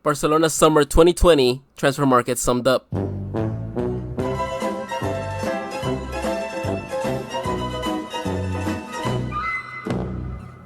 Barcelona Summer 2020 transfer market summed up.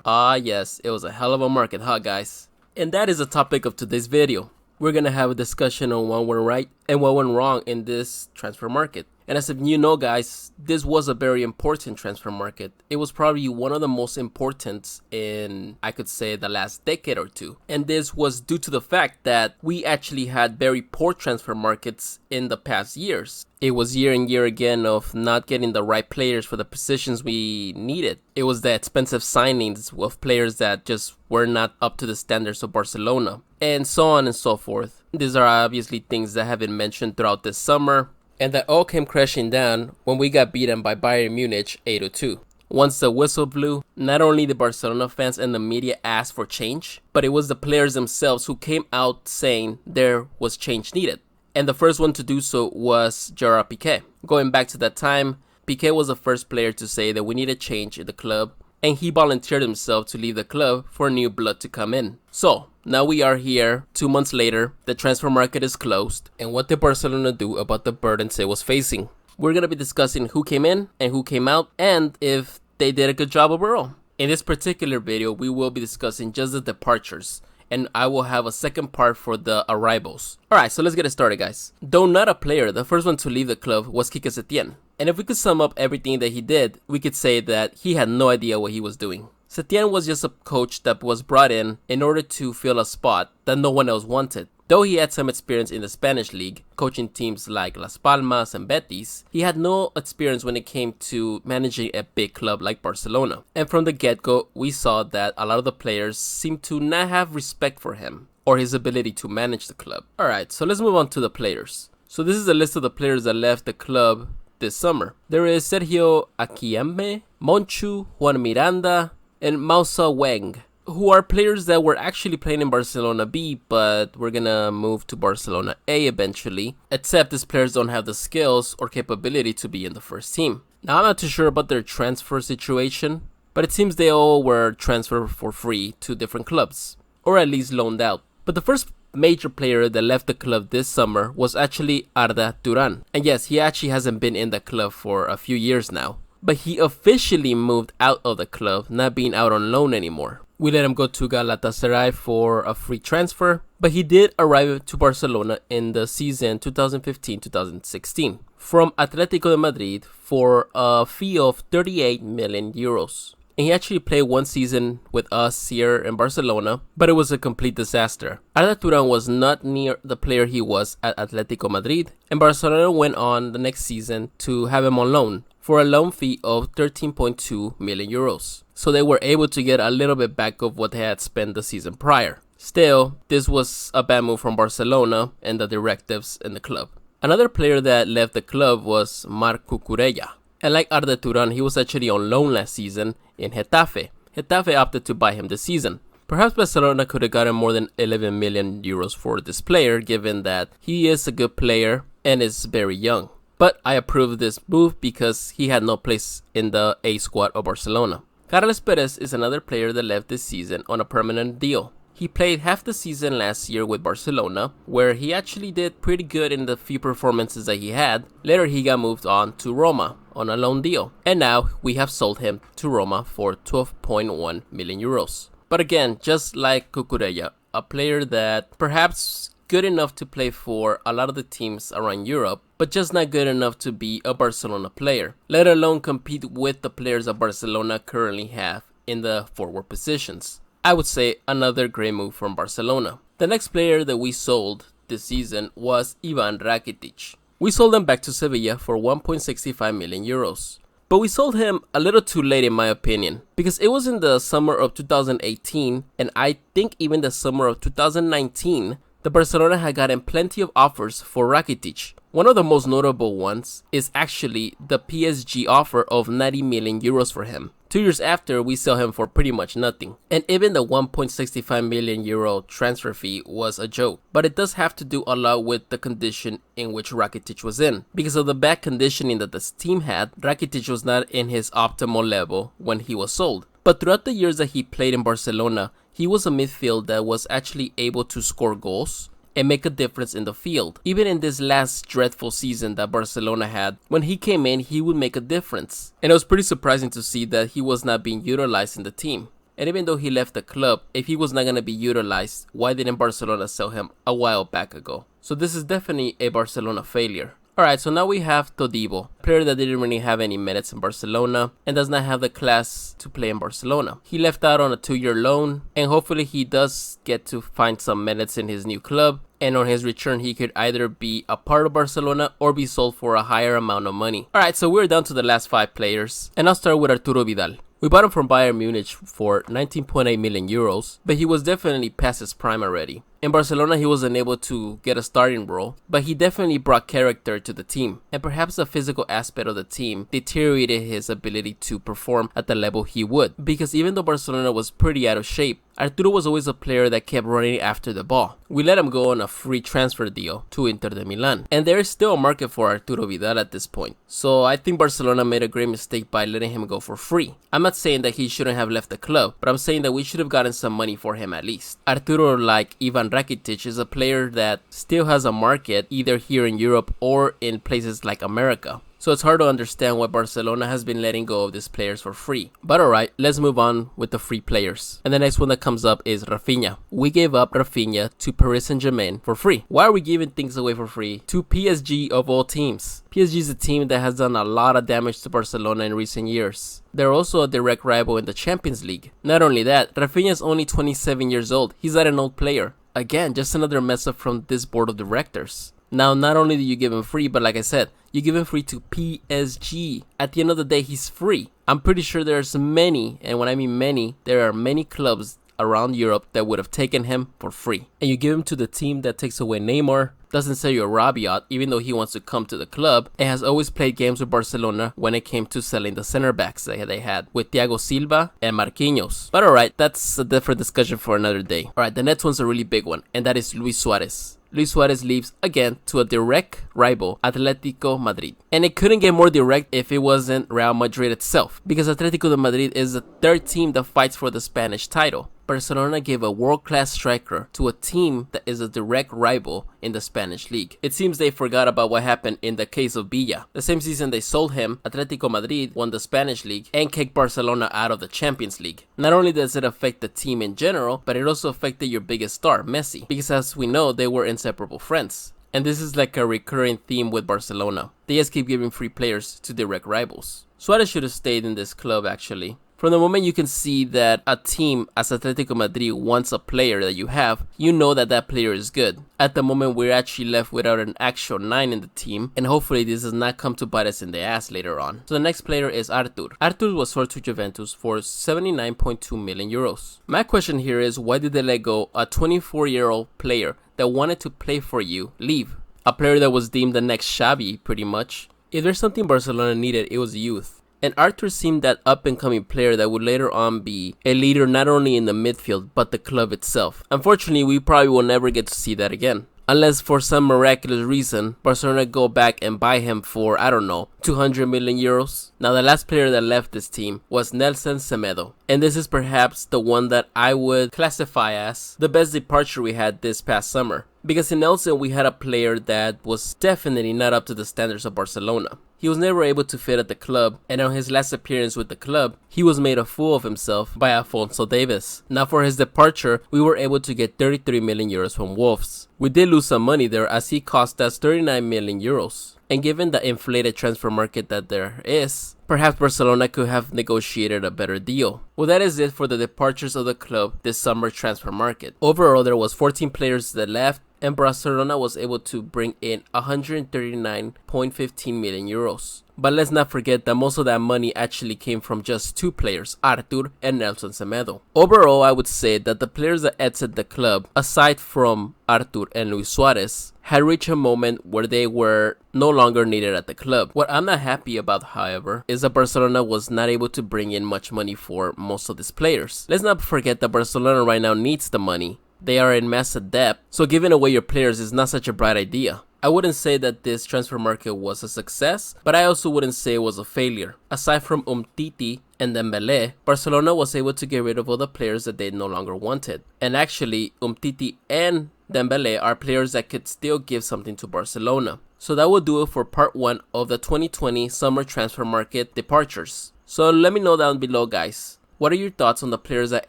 Ah yes, it was a hell of a market, huh guys? And that is the topic of today's video. We're gonna have a discussion on what went right and what went wrong in this transfer market. And as you know guys, this was a very important transfer market. It was probably one of the most important in, I could say, the last decade or two. And this was due to the fact that we actually had very poor transfer markets in the past years. It was year and year again of not getting the right players for the positions we needed. It was the expensive signings of players that just were not up to the standards of Barcelona, and so on and so forth. These are obviously things that have been mentioned throughout this summer, and that all came crashing down when we got beaten by Bayern Munich 8-2. Once the whistle blew, not only the Barcelona fans and the media asked for change, but it was the players themselves who came out saying there was change needed. And the first one to do so was Gerard Piqué. Going back to that time, Piqué was the first player to say that we needed change in the club, and he volunteered himself to leave the club for new blood to come in. So, now we are here, 2 months later, the transfer market is closed, and what did Barcelona do about the burdens it was facing? We're going to be discussing who came in and who came out, and if they did a good job overall. In this particular video, we will be discussing just the departures, and I will have a second part for the arrivals. Alright, so let's get it started guys. Though not a player, the first one to leave the club was Quique Setién. And if we could sum up everything that he did, we could say that he had no idea what he was doing. Setién was just a coach that was brought in order to fill a spot that no one else wanted. Though he had some experience in the Spanish league, coaching teams like Las Palmas and Betis, he had no experience when it came to managing a big club like Barcelona. And from the get-go, we saw that a lot of the players seemed to not have respect for him or his ability to manage the club. Alright, so let's move on to the players. So this is a list of the players that left the club this summer. There is Sergio Akieme, Monchu, Juan Miranda, and Moussa Weng, who are players that were actually playing in Barcelona B, but we're gonna move to Barcelona A eventually, except these players don't have the skills or capability to be in the first team. Now I'm not too sure about their transfer situation, but it seems they all were transferred for free to different clubs, or at least loaned out. But the first major player that left the club this summer was actually Arda Turan. And yes, he actually hasn't been in the club for a few years now, but he officially moved out of the club, not being out on loan anymore. We let him go to Galatasaray for a free transfer, but he did arrive to Barcelona in the season 2015-2016 from Atletico de Madrid for a fee of 38 million euros. And he actually played one season with us here in Barcelona, but it was a complete disaster. Arda Turan was not near the player he was at Atletico Madrid, and Barcelona went on the next season to have him on loan for a loan fee of 13.2 million euros. So they were able to get a little bit back of what they had spent the season prior. Still, this was a bad move from Barcelona and the directives in the club. Another player that left the club was Marc Cucurella. And like Arda Turan, he was actually on loan last season in Getafe. Getafe opted to buy him this season. Perhaps Barcelona could have gotten more than 11 million euros for this player, given that he is a good player and is very young. But I approve this move because he had no place in the A squad of Barcelona. Carles Perez is another player that left this season on a permanent deal. He played half the season last year with Barcelona, where he actually did pretty good in the few performances that he had. Later he got moved on to Roma on a loan deal, and now we have sold him to Roma for 12.1 million euros. But again, just like Cucurella, a player that perhaps good enough to play for a lot of the teams around Europe, but just not good enough to be a Barcelona player, let alone compete with the players that Barcelona currently have in the forward positions. I would say another great move from Barcelona. The next player that we sold this season was Ivan Rakitic. We sold him back to Sevilla for 1.65 million euros. But we sold him a little too late in my opinion, because it was in the summer of 2018, and I think even the summer of 2019, the Barcelona had gotten plenty of offers for Rakitic. One of the most notable ones is actually the PSG offer of 90 million euros for him. 2 years after, we sell him for pretty much nothing. And even the 1.65 million euro transfer fee was a joke. But it does have to do a lot with the condition in which Rakitic was in. Because of the bad conditioning that this team had, Rakitic was not in his optimal level when he was sold. But throughout the years that he played in Barcelona, he was a midfield that was actually able to score goals and make a difference in the field. Even in this last dreadful season that Barcelona had, when he came in, he would make a difference. And it was pretty surprising to see that he was not being utilized in the team. And even though he left the club, if he was not going to be utilized, why didn't Barcelona sell him a while back ago? So this is definitely a Barcelona failure. Alright, so now we have Todibo, a player that didn't really have any minutes in Barcelona and does not have the class to play in Barcelona. He left out on a 2-year loan, and hopefully he does get to find some minutes in his new club, and on his return he could either be a part of Barcelona or be sold for a higher amount of money. Alright, so we're down to the last 5 players, and I'll start with Arturo Vidal. We bought him from Bayern Munich for 19.8 million euros, but he was definitely past his prime already. In Barcelona, he wasn't able to get a starting role, but he definitely brought character to the team, and perhaps the physical aspect of the team deteriorated his ability to perform at the level he would, because even though Barcelona was pretty out of shape, Arturo was always a player that kept running after the ball. We let him go on a free transfer deal to Inter de Milan, and there is still a market for Arturo Vidal at this point. So I think Barcelona made a great mistake by letting him go for free. I'm not saying that he shouldn't have left the club, but I'm saying that we should have gotten some money for him at least. Arturo, like Ivan Rakitic, is a player that still has a market either here in Europe or in places like America. So it's hard to understand why Barcelona has been letting go of these players for free. But alright, let's move on with the free players. And the next one that comes up is Rafinha. We gave up Rafinha to Paris Saint-Germain for free. Why are we giving things away for free to PSG of all teams? PSG is a team that has done a lot of damage to Barcelona in recent years. They're also a direct rival in the Champions League. Not only that, Rafinha is only 27 years old. He's not an old player. Again, just another mess up from this board of directors. Now, not only do you give him free, but like I said, you give him free to PSG. At the end of the day, he's free. I'm pretty sure there's many, and when I mean many, there are many clubs around Europe that would have taken him for free. And you give him to the team that takes away Neymar, doesn't sell you a Rabiot even though he wants to come to the club, and has always played games with Barcelona when it came to selling the center backs that they had with Thiago Silva and Marquinhos. But alright, that's a different discussion for another day. Alright, the next one's a really big one, and that is Luis Suarez. Luis Suarez leaves again to a direct rival, Atletico Madrid. And it couldn't get more direct if it wasn't Real Madrid itself, because Atletico de Madrid is the third team that fights for the Spanish title. Barcelona gave a world-class striker to a team that is a direct rival in the Spanish league. It seems they forgot about what happened in the case of Villa. The same season they sold him, Atletico Madrid won the Spanish league and kicked Barcelona out of the Champions League. Not only does it affect the team in general, but it also affected your biggest star, Messi, because as we know, they were inseparable friends. And this is like a recurring theme with Barcelona. They just keep giving free players to direct rivals. Suarez should have stayed in this club actually. From the moment you can see that a team as Atletico Madrid wants a player that you have, you know that that player is good. At the moment, we're actually left without an actual 9 in the team, and hopefully this does not come to bite us in the ass later on. So the next player is Artur. Artur was sold to Juventus for 79.2 million euros. My question here is, why did they let go a 24-year-old player that wanted to play for you leave? A player that was deemed the next Xavi, pretty much. If there's something Barcelona needed, it was youth. And Artur seemed that up-and-coming player that would later on be a leader not only in the midfield, but the club itself. Unfortunately, we probably will never get to see that again. Unless for some miraculous reason, Barcelona go back and buy him for, I don't know, 200 million euros. Now, the last player that left this team was Nelson Semedo. And this is perhaps the one that I would classify as the best departure we had this past summer. Because in Nelson, we had a player that was definitely not up to the standards of Barcelona. He was never able to fit at the club, and on his last appearance with the club, he was made a fool of himself by Alphonso Davies. Now for his departure, we were able to get 33 million euros from Wolves. We did lose some money there as he cost us 39 million euros. And given the inflated transfer market that there is, perhaps Barcelona could have negotiated a better deal. Well, that is it for the departures of the club this summer transfer market. Overall, there was 14 players that left and Barcelona was able to bring in 139.15 million euros. But let's not forget that most of that money actually came from just two players, Artur and Nelson Semedo. Overall, I would say that the players that exited the club, aside from Artur and Luis Suarez, had reached a moment where they were no longer needed at the club. What I'm not happy about, however, is that Barcelona was not able to bring in much money for most of these players. Let's not forget that Barcelona right now needs the money. They are in massive debt, so giving away your players is not such a bright idea. I wouldn't say that this transfer market was a success, but I also wouldn't say it was a failure. Aside from Umtiti and Dembélé, Barcelona was able to get rid of all the players that they no longer wanted. And actually, Umtiti and Dembélé are players that could still give something to Barcelona. So that will do it for part 1 of the 2020 summer transfer market departures. So let me know down below, guys. What are your thoughts on the players that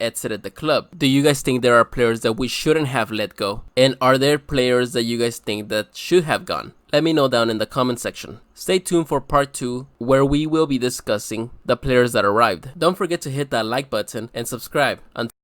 exited the club? Do you guys think there are players that we shouldn't have let go? And are there players that you guys think that should have gone? Let me know down in the comment section. Stay tuned for part 2, where we will be discussing the players that arrived. Don't forget to hit that like button and subscribe. Until